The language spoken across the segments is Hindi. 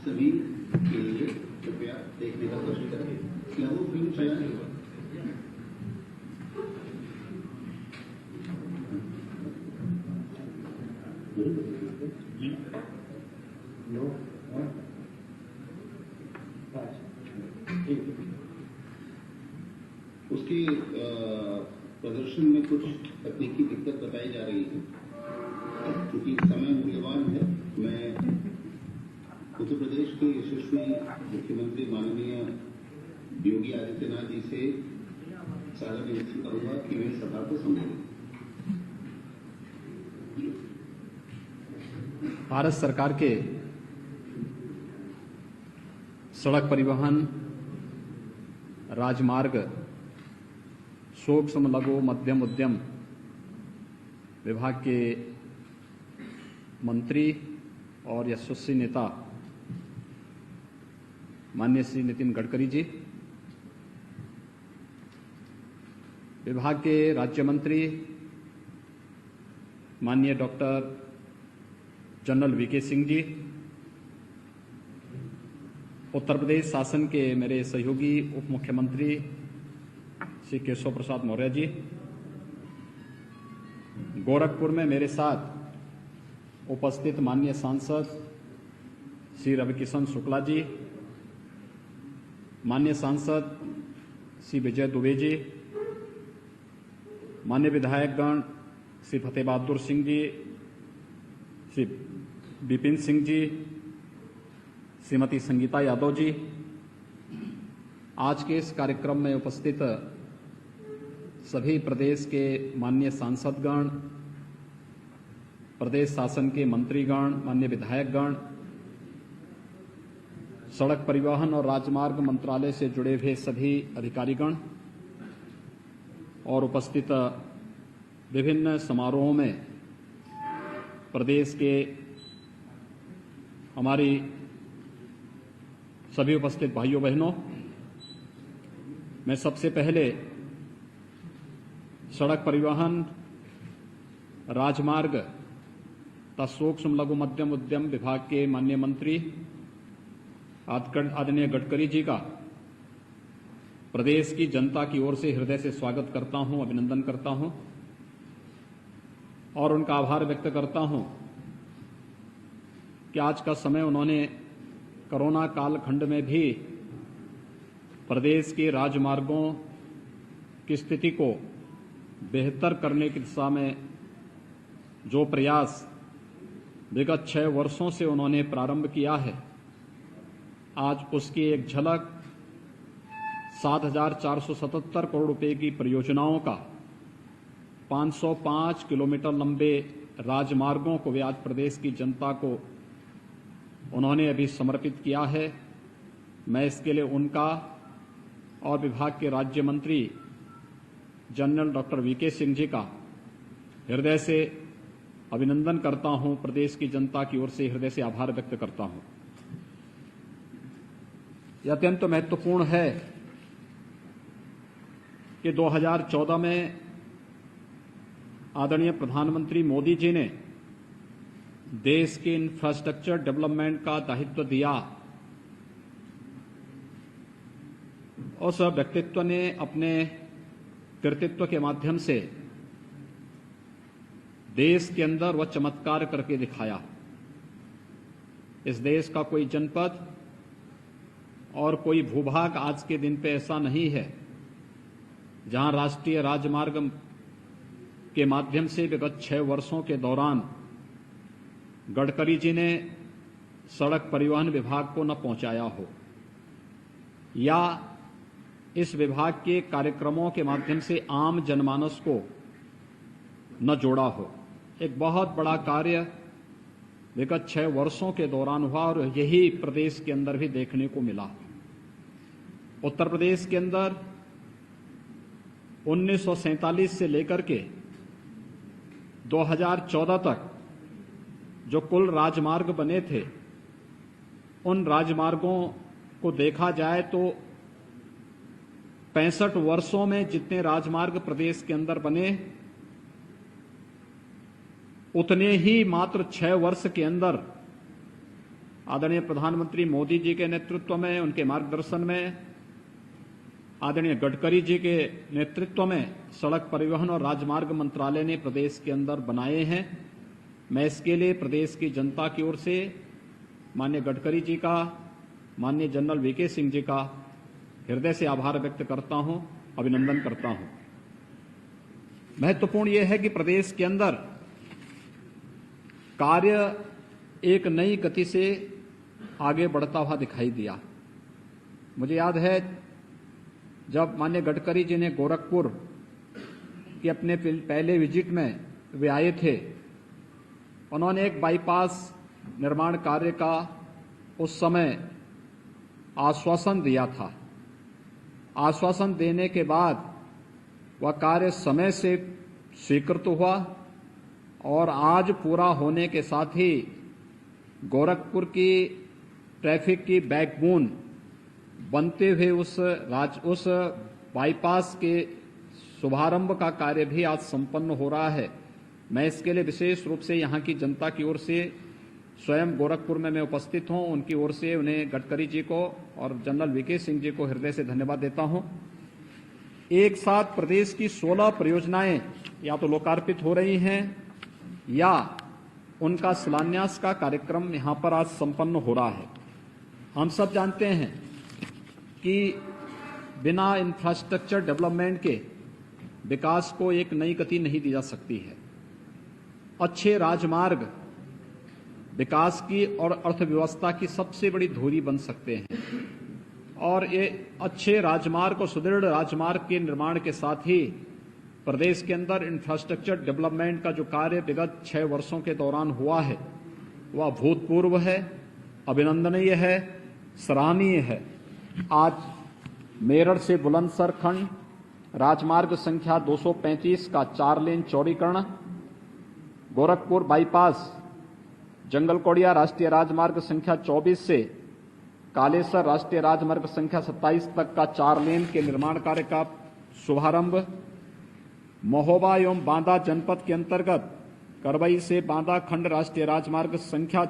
सभी के लिए कृपया देखने का कोशिश करें। क्या वो फिल्म चला नहीं हुआ? उसके प्रदर्शन में कुछ तकनीकी दिक्कत बताई जा रही है। क्योंकि समय मूल्यवान है, मैं उत्तर प्रदेश के यशस्वी मुख्यमंत्री माननीय योगी आदित्यनाथ जी से सलाह विनती करूंगा कि वे सभा को संबोधित। भारत सरकार के सड़क परिवहन, राजमार्ग, सूक्ष्म लघु मध्यम उद्यम विभाग के मंत्री और यशस्वी नेता माननीय श्री नितिन गडकरी जी, विभाग के राज्य मंत्री माननीय doctor general VK Singh ji, Uttar Pradesh शासन के मेरे सहयोगी उप मुख्यमंत्री श्री केशव प्रसाद मौर्य जी, गोरखपुर में मेरे साथ उपस्थित माननीय सांसद श्री रविकिशन शुक्ला जी, माननीय सांसद श्री विजय दुबे जी, माननीय विधायकगण श्री फतेह बहादुर सिंह जी, श्री विपिन सिंह जी, श्रीमती संगीता यादव जी, आज के इस कार्यक्रम में उपस्थित सभी प्रदेश के माननीय सांसदगण, प्रदेश शासन के मंत्रीगण, माननीय विधायकगण, सड़क परिवहन और राजमार्ग मंत्रालय से जुड़े हुए सभी अधिकारीगण और उपस्थित विभिन्न समारोहों में प्रदेश के हमारी सभी उपस्थित भाइयों बहनों, मैं सबसे पहले सड़क परिवहन, राजमार्ग तथा सूक्ष्म लघु मध्यम उद्यम विभाग के माननीय मंत्री आदरणीय गडकरी जी का प्रदेश की जनता की ओर से हृदय से स्वागत करता हूं, अभिनंदन करता हूं और उनका आभार व्यक्त करता हूं कि आज का समय उन्होंने कोरोना कालखंड में भी प्रदेश के राजमार्गों की स्थिति को बेहतर करने की दिशा में जो प्रयास विगत 6 वर्षों से उन्होंने प्रारंभ किया है, आज उसकी एक झलक 7,477 करोड़ रुपए की परियोजनाओं का 505 किलोमीटर लंबे राजमार्गों को वे आज प्रदेश की जनता को उन्होंने अभी समर्पित किया है। मैं इसके लिए उनका और विभाग के राज्य मंत्री general doctor VK Singh ji का हृदय से अभिनंदन करता हूं, प्रदेश की जनता की ओर से हृदय से आभार व्यक्त करता हूं। यह अत्यंत महत्वपूर्ण है कि 2014 में आदरणीय प्रधानमंत्री मोदी जी ने देश के इंफ्रास्ट्रक्चर डेवलपमेंट का दायित्व दिया। उस व्यक्तित्व ने अपने कृतित्व के माध्यम से देश के अंदर वह चमत्कार करके दिखाया। इस देश का कोई जनपद और कोई भूभाग आज के दिन पे ऐसा नहीं है जहां राष्ट्रीय राजमार्ग के माध्यम से विगत 6 वर्षों के दौरान गडकरी जी ने सड़क परिवहन विभाग को न पहुंचाया हो या इस विभाग के कार्यक्रमों के माध्यम से आम जनमानस को न जोड़ा हो। एक बहुत बड़ा कार्य विगत 6 वर्षों के दौरान हुआ और यही प्रदेश के अंदर भी देखने को मिला। उत्तर प्रदेश के अंदर 1947 से लेकर के 2014 तक जो कुल राजमार्ग बने थे, उन राजमार्गों को देखा जाए तो 65 वर्षों में जितने राजमार्ग प्रदेश के अंदर बने, उतने ही मात्र 6 वर्ष के अंदर आदरणीय प्रधानमंत्री मोदी जी के नेतृत्व में, उनके मार्गदर्शन में, आदरणीय गडकरी जी के नेतृत्व में सड़क परिवहन और राजमार्ग मंत्रालय ने प्रदेश के अंदर बनाए हैं। मैं इसके लिए प्रदेश की जनता की ओर से माननीय गडकरी जी का, माननीय जनरल वीके सिंह जी का हृदय से आभार व्यक्त करता हूं, अभिनंदन करता हूं। महत्वपूर्ण यह है कि प्रदेश के अंदर कार्य एक नई गति से आगे बढ़ता हुआ दिखाई दिया। मुझे याद है जब माननीय गडकरी जी ने गोरखपुर के अपने पहले विजिट में वे आए थे, उन्होंने एक बाईपास निर्माण कार्य का उस समय आश्वासन दिया था। आश्वासन देने के बाद वह कार्य समय से स्वीकृत हुआ और आज पूरा होने के साथ ही गोरखपुर की ट्रैफिक की बैकबोन बनते हुए उस बाईपास के शुभारंभ का कार्य भी आज संपन्न हो रहा है। मैं इसके लिए विशेष रूप से यहां की जनता की ओर से, स्वयं गोरखपुर में मैं उपस्थित हूं, उनकी ओर से उन्हें गडकरी जी को और जनरल वीके सिंह जी को हृदय से धन्यवाद देता हूं। एक साथ प्रदेश की 16 परियोजनाएं या तो लोकार्पित हो रही हैं या उनका शिलान्यास का कार्यक्रम यहां पर आज संपन्न हो रहा है। हम सब जानते हैं कि बिना इंफ्रास्ट्रक्चर डेवलपमेंट के विकास को एक नई गति नहीं दी जा सकती है। अच्छे राजमार्ग विकास की और अर्थव्यवस्था की सबसे बड़ी धुरी बन सकते हैं और ये अच्छे राजमार्ग और सुदृढ़ राजमार्ग के निर्माण के साथ ही प्रदेश के अंदर इंफ्रास्ट्रक्चर डेवलपमेंट का जो कार्य विगत 6 वर्षों के दौरान हुआ है वह भूतपूर्व है, अभिनंदनीय है, सराहनीय है। आज मेरठ से बुलंदशहर खंड राजमार्ग संख्या 235 का 4 लेन चौड़ीकरण, गोरखपुर बाईपास जंगलकौड़िया राष्ट्रीय राजमार्ग संख्या 24 से कालेसर राष्ट्रीय राजमार्ग संख्या 27 तक का 4 लेन के निर्माण कार्य का शुभारंभ, महोबा एवं बांदा जनपद के अंतर्गत करवई से बांदा खंड राष्ट्रीय राजमार्ग संख्या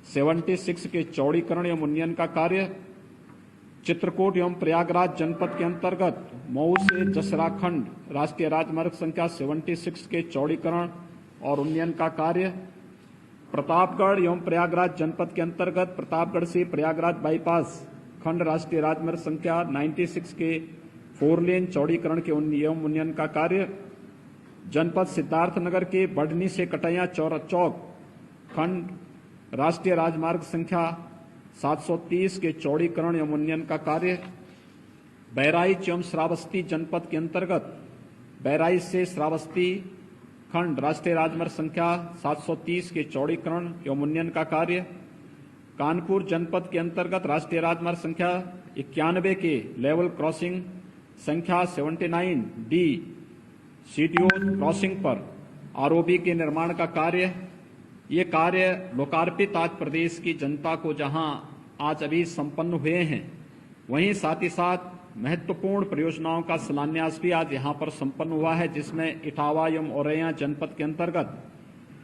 76 के चौड़ीकरण एवं उन्नयन का कार्य, चित्रकूट एवं प्रयागराज जनपद के अंतर्गत मऊ से जसरा खंड राष्ट्रीय राजमार्ग संख्या 76 के चौड़ीकरण और उन्नयन का कार्य, प्रतापगढ़ एवं प्रयागराज जनपद के अंतर्गत प्रतापगढ़ से प्रयागराज बाईपास खंड राष्ट्रीय राजमार्ग संख्या 96 के 4 लेन चौड़ीकरण के एवं उन्नयन का कार्य, जनपद सिद्धार्थनगर के बढ़नी से कटैया चौक खंड राष्ट्रीय राजमार्ग संख्या 730 के चौड़ीकरण एवं उन्नयन का कार्य, बहराइच एवं श्रावस्ती जनपद के अंतर्गत बहराइच से श्रावस्ती खंड राष्ट्रीय राजमार्ग संख्या 730 के चौड़ीकरण एवं उन्नयन का कार्य, कानपुर जनपद के अंतर्गत राष्ट्रीय राजमार्ग संख्या 91 के लेवल क्रॉसिंग संख्या 79 डी सीटीओ क्रॉसिंग पर आरओबी के निर्माण का कार्य। ये कार्य लोकार्पित आज प्रदेश की जनता को जहां आज अभी संपन्न हुए हैं, वहीं साथ ही साथ महत्वपूर्ण परियोजनाओं का शिलान्यास भी आज यहां पर संपन्न हुआ है, जिसमें इटावा एवं औरैया जनपद के अंतर्गत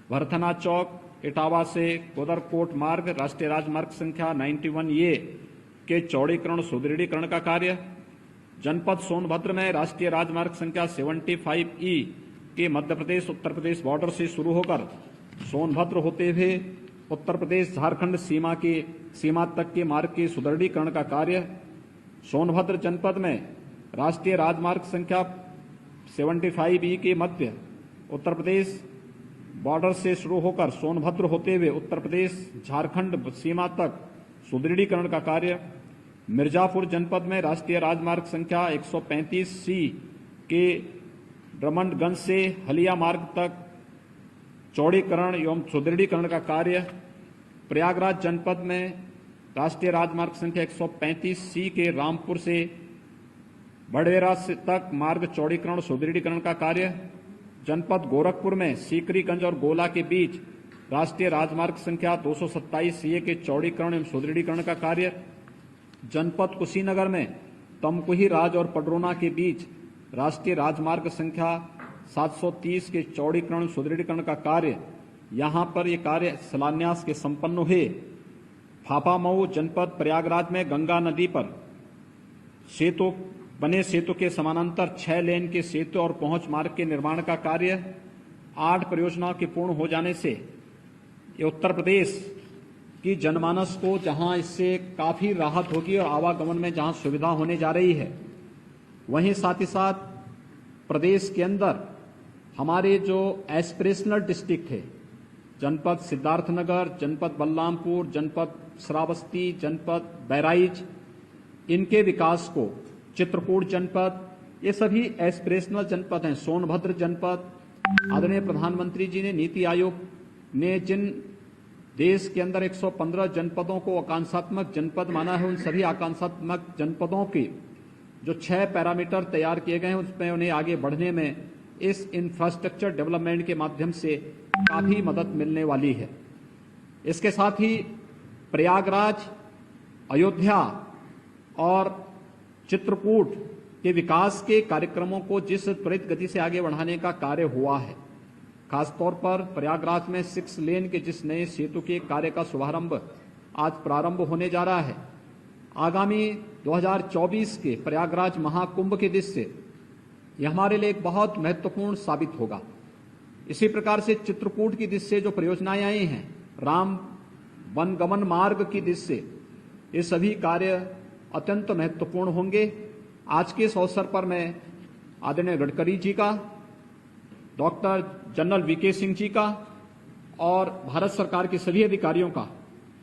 भरथना चौक इटावा से कोदरकोट मार्ग राष्ट्रीय राजमार्ग संख्या 91A के चौड़ीकरण सुदृढ़ीकरण का कार्य, जनपद सोनभद्र में राष्ट्रीय राजमार्ग संख्या 75E के मध्य प्रदेश उत्तर प्रदेश बॉर्डर से शुरू होकर सोनभद्र होते हुए उत्तर प्रदेश झारखंड सीमा तक के मार्ग के सुदृढ़ीकरण का कार्य, सोनभद्र जनपद में राष्ट्रीय राजमार्ग संख्या 75E के मध्य उत्तर प्रदेश बॉर्डर से शुरू होकर सोनभद्र होते हुए उत्तर प्रदेश झारखंड सीमा तक सुदृढ़ीकरण का कार्य, मिर्जापुर जनपद में राष्ट्रीय राजमार्ग संख्या 135C के ब्रह्मण्डगंज से हलिया मार्ग तक चौड़ीकरण एवं सुदृढ़ीकरण का कार्य, प्रयागराज जनपद में राष्ट्रीय राजमार्ग संख्या 135C के रामपुर से बड़ेरा तक मार्ग चौड़ीकरण सुदृढ़ीकरण का कार्य, जनपद गोरखपुर में सीकरीगंज और गोला के बीच राष्ट्रीय राजमार्ग संख्या 227A के चौड़ीकरण एवं सुदृढ़ीकरण का कार्य, जनपद कुशीनगर में तमकुही राज और पडरौना के बीच राष्ट्रीय राजमार्ग संख्या 730 के चौड़ीकरण सुदृढ़ीकरण का कार्य। यहां पर ये कार्य शिलान्यास के संपन्न हुए। फाफामऊ जनपद प्रयागराज में गंगा नदी पर बने सेतु के समानांतर 6 लेन के सेतु और पहुंच मार्ग के निर्माण का कार्य 8 परियोजनाओं के पूर्ण हो जाने से ये उत्तर प्रदेश की जनमानस को जहां इससे काफी राहत होगी और आवागमन में जहां सुविधा होने जा रही है, वहीं साथ ही साथ प्रदेश के अंदर हमारे जो एस्पिरेशनल डिस्ट्रिक्ट है, जनपद सिद्धार्थनगर, जनपद बलरामपुर, जनपद श्रावस्ती, जनपद बहराइच, इनके विकास को, चित्रकूट जनपद, ये सभी एस्पिरेशनल जनपद हैं। सोनभद्र जनपद, आदरणीय प्रधानमंत्री जी ने नीति आयोग ने जिन देश के अंदर 115 जनपदों को आकांक्षात्मक जनपद माना है, उन सभी आकांक्षात्मक जनपदों के जो 6 पैरामीटर तैयार किए गए हैं, उसमें उन्हें आगे बढ़ने में इस इंफ्रास्ट्रक्चर डेवलपमेंट के माध्यम से काफी मदद मिलने वाली है। इसके साथ ही प्रयागराज, अयोध्या और चित्रकूट के विकास के कार्यक्रमों को जिस त्वरित गति से आगे बढ़ाने का कार्य हुआ है, खासतौर पर प्रयागराज में 6 लेन के जिस नए सेतु के कार्य का शुभारंभ आज प्रारंभ होने जा रहा है, आगामी 2024 के प्रयागराज महाकुंभ के दृष्टि यह हमारे लिए एक बहुत महत्वपूर्ण साबित होगा। इसी प्रकार से चित्रकूट की दृष्टि से जो परियोजनाएं आई हैं, राम वनगमन मार्ग की दृष्टि से, ये सभी कार्य अत्यंत महत्वपूर्ण होंगे। आज के इस अवसर पर मैं आदरणीय गडकरी जी का, doctor general VK Singh ji का और भारत सरकार के सभी अधिकारियों का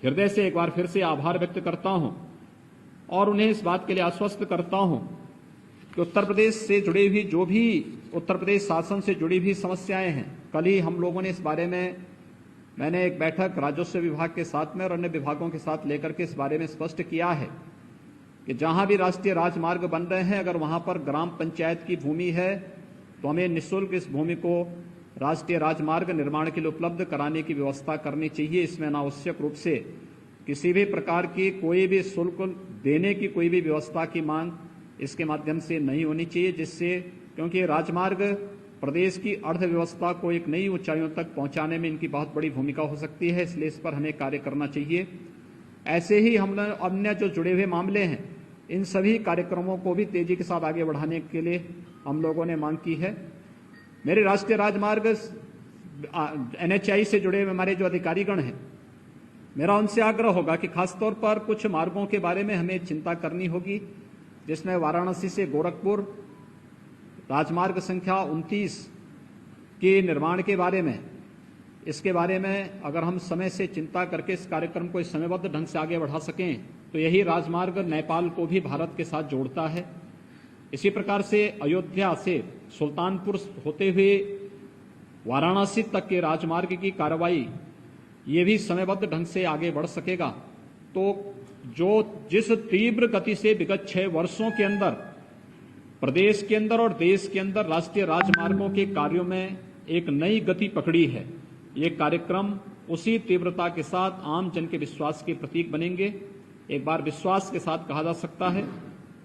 हृदय से एक बार फिर से आभार व्यक्त करता हूं और उन्हें इस बात के लिए आश्वस्त करता हूं कि उत्तर प्रदेश से जुड़ी हुई जो भी उत्तर प्रदेश शासन से जुड़ी हुई समस्याएं हैं, कल ही हम लोगों ने इस बारे में मैंने एक बैठक राजस्व विभाग के साथ में और अन्य विभागों के साथ लेकर के इस बारे में स्पष्ट किया है कि जहां भी राष्ट्रीय राजमार्ग बन रहे हैं, अगर वहां पर ग्राम पंचायत की भूमि है तो हमें निःशुल्क इस भूमि को राष्ट्रीय राजमार्ग निर्माण के लिए उपलब्ध कराने की व्यवस्था करनी चाहिए। इसमें अनावश्यक रूप से किसी भी प्रकार की कोई भी शुल्क देने की कोई भी व्यवस्था की मांग इसके माध्यम से नहीं होनी चाहिए, जिससे क्योंकि राजमार्ग प्रदेश की अर्थव्यवस्था को एक नई ऊंचाइयों तक पहुंचाने में इनकी बहुत बड़ी भूमिका हो सकती है, इसलिए इस पर हमें कार्य करना चाहिए। ऐसे ही हमने अन्य जो जुड़े हुए मामले हैं, इन सभी कार्यक्रमों को भी तेजी के साथ आगे बढ़ाने के लिए हम लोगों ने मांग की है। मेरे राष्ट्रीय राजमार्ग NHAI से जुड़े हुए हमारे जो अधिकारीगण हैं, मेरा उनसे आग्रह होगा कि खासतौर पर कुछ मार्गों के बारे में हमें चिंता करनी होगी, जिसमें वाराणसी से गोरखपुर राजमार्ग संख्या 29 के निर्माण के बारे में, इसके बारे में अगर हम समय से चिंता करके इस कार्यक्रम को इस समयबद्ध ढंग से आगे बढ़ा सकें तो यही राजमार्ग नेपाल को भी भारत के साथ जोड़ता है। इसी प्रकार से अयोध्या से सुल्तानपुर होते हुए वाराणसी तक के राजमार्ग की कार्रवाई ये भी समयबद्ध ढंग से आगे बढ़ सकेगा। तो जिस तीव्र गति से विगत 6 वर्षों के अंदर प्रदेश के अंदर और देश के अंदर राष्ट्रीय राजमार्गों के कार्यों में एक नई गति पकड़ी है, ये कार्यक्रम उसी तीव्रता के साथ आम जन के विश्वास के प्रतीक बनेंगे। एक बार विश्वास के साथ कहा जा सकता है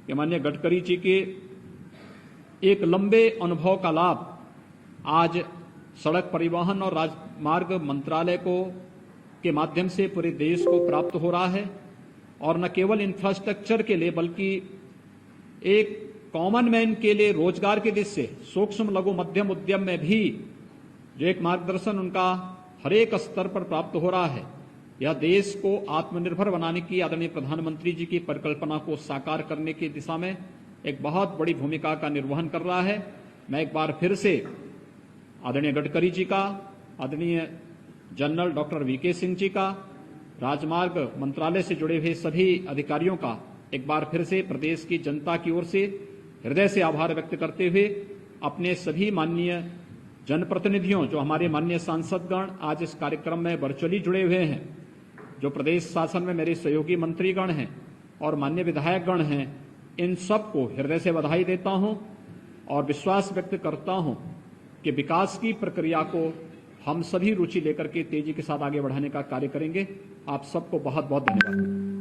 कि माननीय गडकरी जी के एक लंबे अनुभव का लाभ आज सड़क परिवहन और राजमार्ग मंत्रालय के माध्यम से पूरे देश को प्राप्त हो रहा है, और न केवल इंफ्रास्ट्रक्चर के लिए बल्कि एक कॉमन मैन के लिए रोजगार के दृष्टि से सूक्ष्म लघु मध्यम उद्यम में भी जो एक मार्गदर्शन उनका हर एक स्तर पर प्राप्त हो रहा है, यह देश को आत्मनिर्भर बनाने की आदरणीय प्रधानमंत्री जी की परिकल्पना को साकार करने की दिशा में एक बहुत बड़ी भूमिका का निर्वहन कर रहा है। मैं एक बार फिर से आदरणीय गडकरी जी का, आदरणीय general doctor VK Singh ji का, राजमार्ग मंत्रालय से जुड़े हुए सभी अधिकारियों का एक बार फिर से प्रदेश की जनता की ओर से हृदय से आभार व्यक्त करते हुए अपने सभी माननीय जनप्रतिनिधियों, जो हमारे माननीय सांसदगण आज इस कार्यक्रम में वर्चुअली जुड़े हुए हैं, जो प्रदेश शासन में मेरे सहयोगी मंत्रीगण हैं और माननीय विधायकगण हैं, इन सबको हृदय से बधाई देता हूं और विश्वास व्यक्त करता हूं कि विकास की प्रक्रिया को हम सभी रुचि लेकर के तेजी के साथ आगे बढ़ाने का कार्य करेंगे। आप सबको बहुत बहुत धन्यवाद।